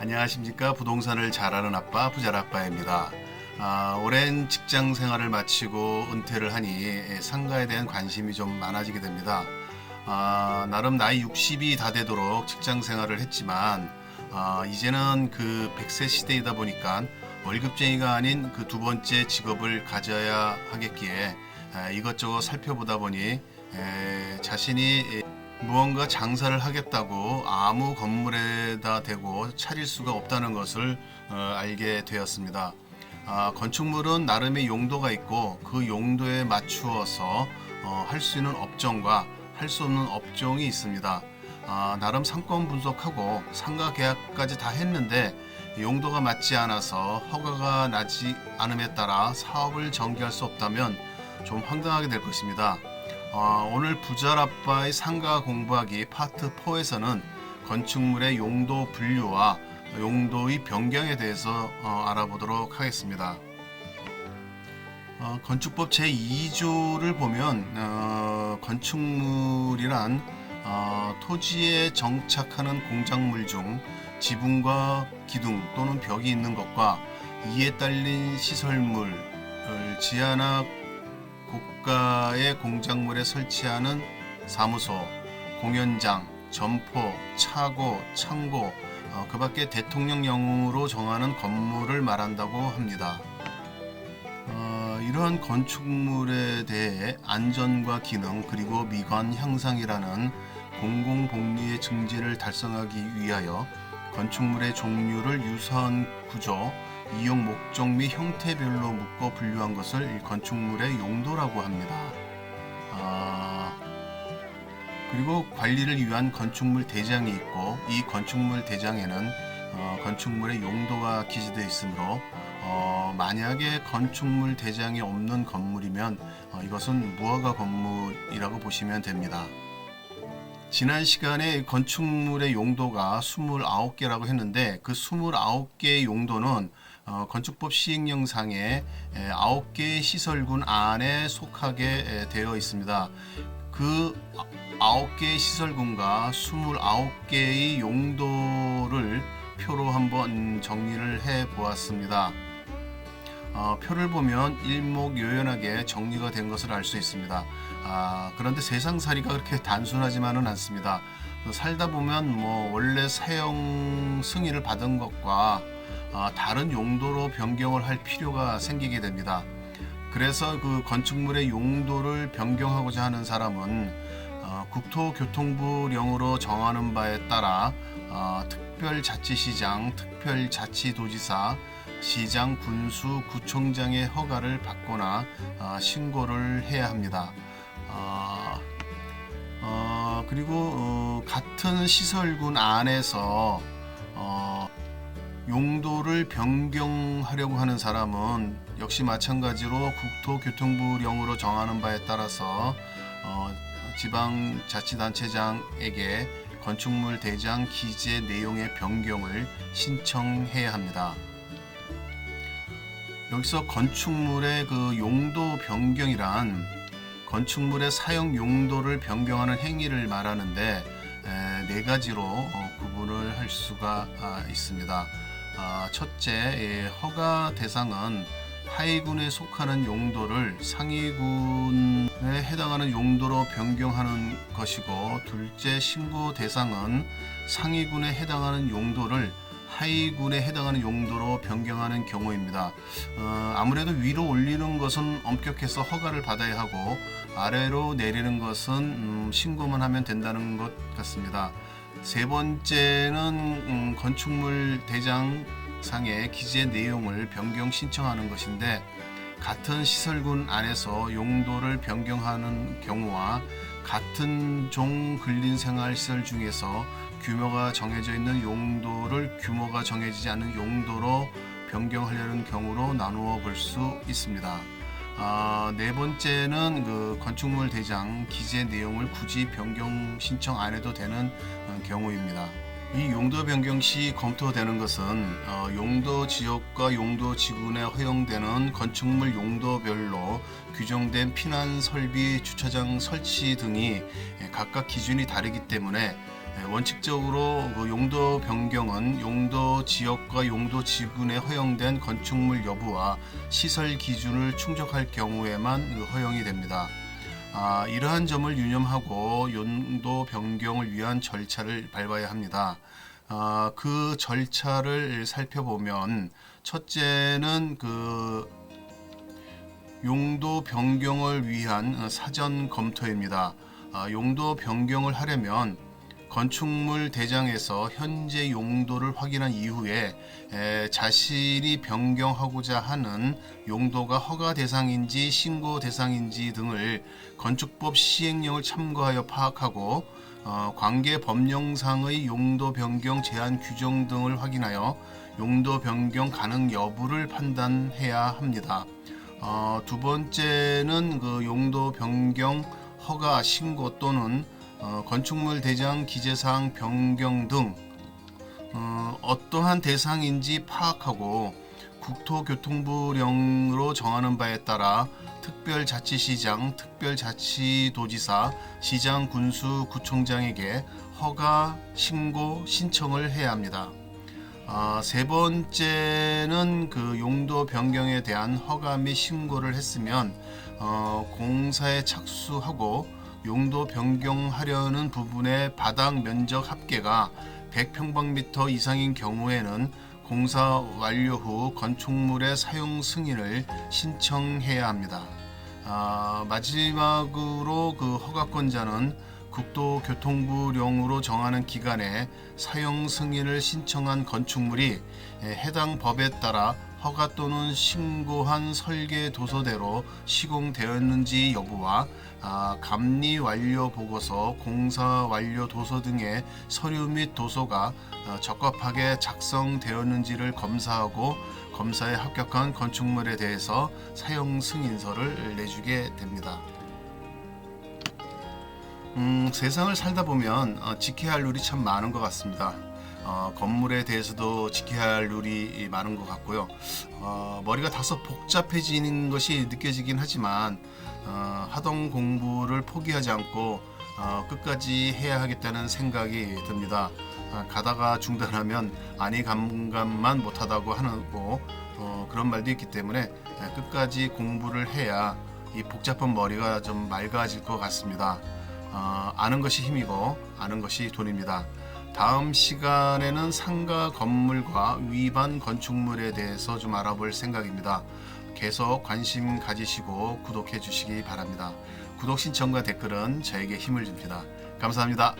안녕하십니까. 부동산을 잘하는 아빠 부자라빠입니다. 오랜 직장 생활을 마치고 은퇴를 하니 상가에 대한 관심이 좀 많아지게 됩니다. 나름 나이 60이 다 되도록 직장 생활을 했지만 이제는 그 100세 시대이다 보니까 월급쟁이가 아닌 그 두 번째 직업을 가져야 하겠기에 이것저것 살펴보다 보니 자신이 무언가 장사를 하겠다고 아무 건물에다 대고 차릴 수가 없다는 것을 알게 되었습니다. 건축물은 나름의 용도가 있고 그 용도에 맞추어서 할 수 있는 업종과 할 수 없는 업종이 있습니다. 나름 상권 분석하고 상가 계약까지 다 했는데 용도가 맞지 않아서 허가가 나지 않음에 따라 사업을 전개할 수 없다면 좀 황당하게 될 것입니다. 오늘 부자라빠의 상가 공부하기 파트 4에서는 건축물의 용도 분류와 용도의 변경에 대해서 알아보도록 하겠습니다. 건축법 제2조를 보면 건축물이란 토지에 정착하는 공작물 중 지붕과 기둥 또는 벽이 있는 것과 이에 딸린 시설물을 지하나 고가의 공작물에 설치하는 사무소, 공연장, 점포, 차고, 창고, 그 밖에 대통령령으로 정하는 건물을 말한다고 합니다. 이러한 건축물에 대해 안전과 기능 그리고 미관 향상이라는 공공복리의 증진을 달성하기 위하여 건축물의 종류를 유사한 구조, 이용 목적 및 형태별로 묶어 분류한 것을 건축물의 용도라고 합니다. 그리고 관리를 위한 건축물 대장이 있고 이 건축물 대장에는 건축물의 용도가 기재되어 있으므로 만약에 건축물 대장이 없는 건물이면 이것은 무허가 건물이라고 보시면 됩니다. 지난 시간에 건축물의 용도가 29개라고 했는데 그 29개의 용도는 건축법 시행령상에 9개의 시설군 안에 속하게 되어 있습니다. 그 9개의 시설군과 29개의 용도를 표로 한번 정리를 해 보았습니다. 표를 보면 일목요연하게 정리가 된 것을 알 수 있습니다. 그런데 세상살이가 그렇게 단순하지만은 않습니다. 살다 보면 원래 사용 승인을 받은 것과 다른 용도로 변경을 할 필요가 생기게 됩니다. 그래서 그 건축물의 용도를 변경하고자 하는 사람은 국토교통부령으로 정하는 바에 따라 특별자치시장, 특별자치도지사, 시장, 군수, 구청장의 허가를 받거나 신고를 해야 합니다. 그리고 같은 시설군 안에서 용도를 변경하려고 하는 사람은 역시 마찬가지로 국토교통부령으로 정하는 바에 따라서 지방자치단체장에게 건축물 대장 기재 내용의 변경을 신청해야 합니다. 여기서 건축물의 그 용도 변경이란 건축물의 사용 용도를 변경하는 행위를 말하는데 네 가지로 구분을 할 수가 있습니다. 첫째, 허가 대상은 하위군에 속하는 용도를 상위군에 해당하는 용도로 변경하는 것이고, 둘째, 신고 대상은 상위군에 해당하는 용도를 하위군에 해당하는 용도로 변경하는 경우입니다. 아무래도 위로 올리는 것은 엄격해서 허가를 받아야 하고 아래로 내리는 것은 신고만 하면 된다는 것 같습니다. 세 번째는 건축물 대장상의 기재 내용을 변경 신청하는 것인데 같은 시설군 안에서 용도를 변경하는 경우와 같은 종 근린생활시설 중에서 규모가 정해져 있는 용도를 규모가 정해지지 않은 용도로 변경하려는 경우로 나누어 볼 수 있습니다. 네 번째는 그 건축물 대장 기재 내용을 굳이 변경 신청 안 해도 되는 경우입니다. 이 용도 변경 시 검토되는 것은 용도 지역과 용도 지군에 허용되는 건축물 용도별로 규정된 피난 설비, 주차장 설치 등이 각각 기준이 다르기 때문에 원칙적으로 그 용도 변경은 용도 지역과 용도 지군에 허용된 건축물 여부와 시설 기준을 충족할 경우에만 허용이 됩니다. 이러한 점을 유념하고 용도 변경을 위한 절차를 밟아야 합니다. 그 절차를 살펴보면 첫째는 그 용도 변경을 위한 사전 검토입니다. 용도 변경을 하려면 건축물 대장에서 현재 용도를 확인한 이후에 자신이 변경하고자 하는 용도가 허가 대상인지 신고 대상인지 등을 건축법 시행령을 참고하여 파악하고 관계 법령상의 용도 변경 제한 규정 등을 확인하여 용도 변경 가능 여부를 판단해야 합니다. 두 번째는 그 용도 변경 허가 신고 또는 건축물 대장 기재사항 변경 등 어떠한 대상인지 파악하고 국토교통부령으로 정하는 바에 따라 특별자치시장, 특별자치도지사, 시장, 군수, 구청장에게 허가, 신고, 신청을 해야 합니다. 세 번째는 그 용도 변경에 대한 허가 및 신고를 했으면 공사에 착수하고 용도 변경하려는 부분의 바닥 면적 합계가 100평방미터 이상인 경우에는 공사 완료 후 건축물의 사용 승인을 신청해야 합니다. 마지막으로 그 허가권자는 국토교통부령으로 정하는 기간에 사용 승인을 신청한 건축물이 해당 법에 따라 허가 또는 신고한 설계 도서대로 시공되었는지 여부와 감리 완료 보고서, 공사 완료 도서 등의 서류 및 도서가 적합하게 작성되었는지를 검사하고 검사에 합격한 건축물에 대해서 사용 승인서를 내주게 됩니다. 세상을 살다 보면 지켜야 할 룰이 참 많은 것 같습니다. 건물에 대해서도 지켜야 할 룰이 많은 것 같고요. 머리가 다소 복잡해지는 것이 느껴지긴 하지만 하던 공부를 포기하지 않고 끝까지 해야 하겠다는 생각이 듭니다. 가다가 중단하면 아니 감감만 못하다고 하고 그런 말도 있기 때문에 끝까지 공부를 해야 이 복잡한 머리가 좀 맑아질 것 같습니다. 아는 것이 힘이고 아는 것이 돈입니다. 다음 시간에는 상가 건물과 위반 건축물에 대해서 좀 알아볼 생각입니다. 계속 관심 가지시고 구독해 주시기 바랍니다. 구독 신청과 댓글은 저에게 힘을 줍니다. 감사합니다.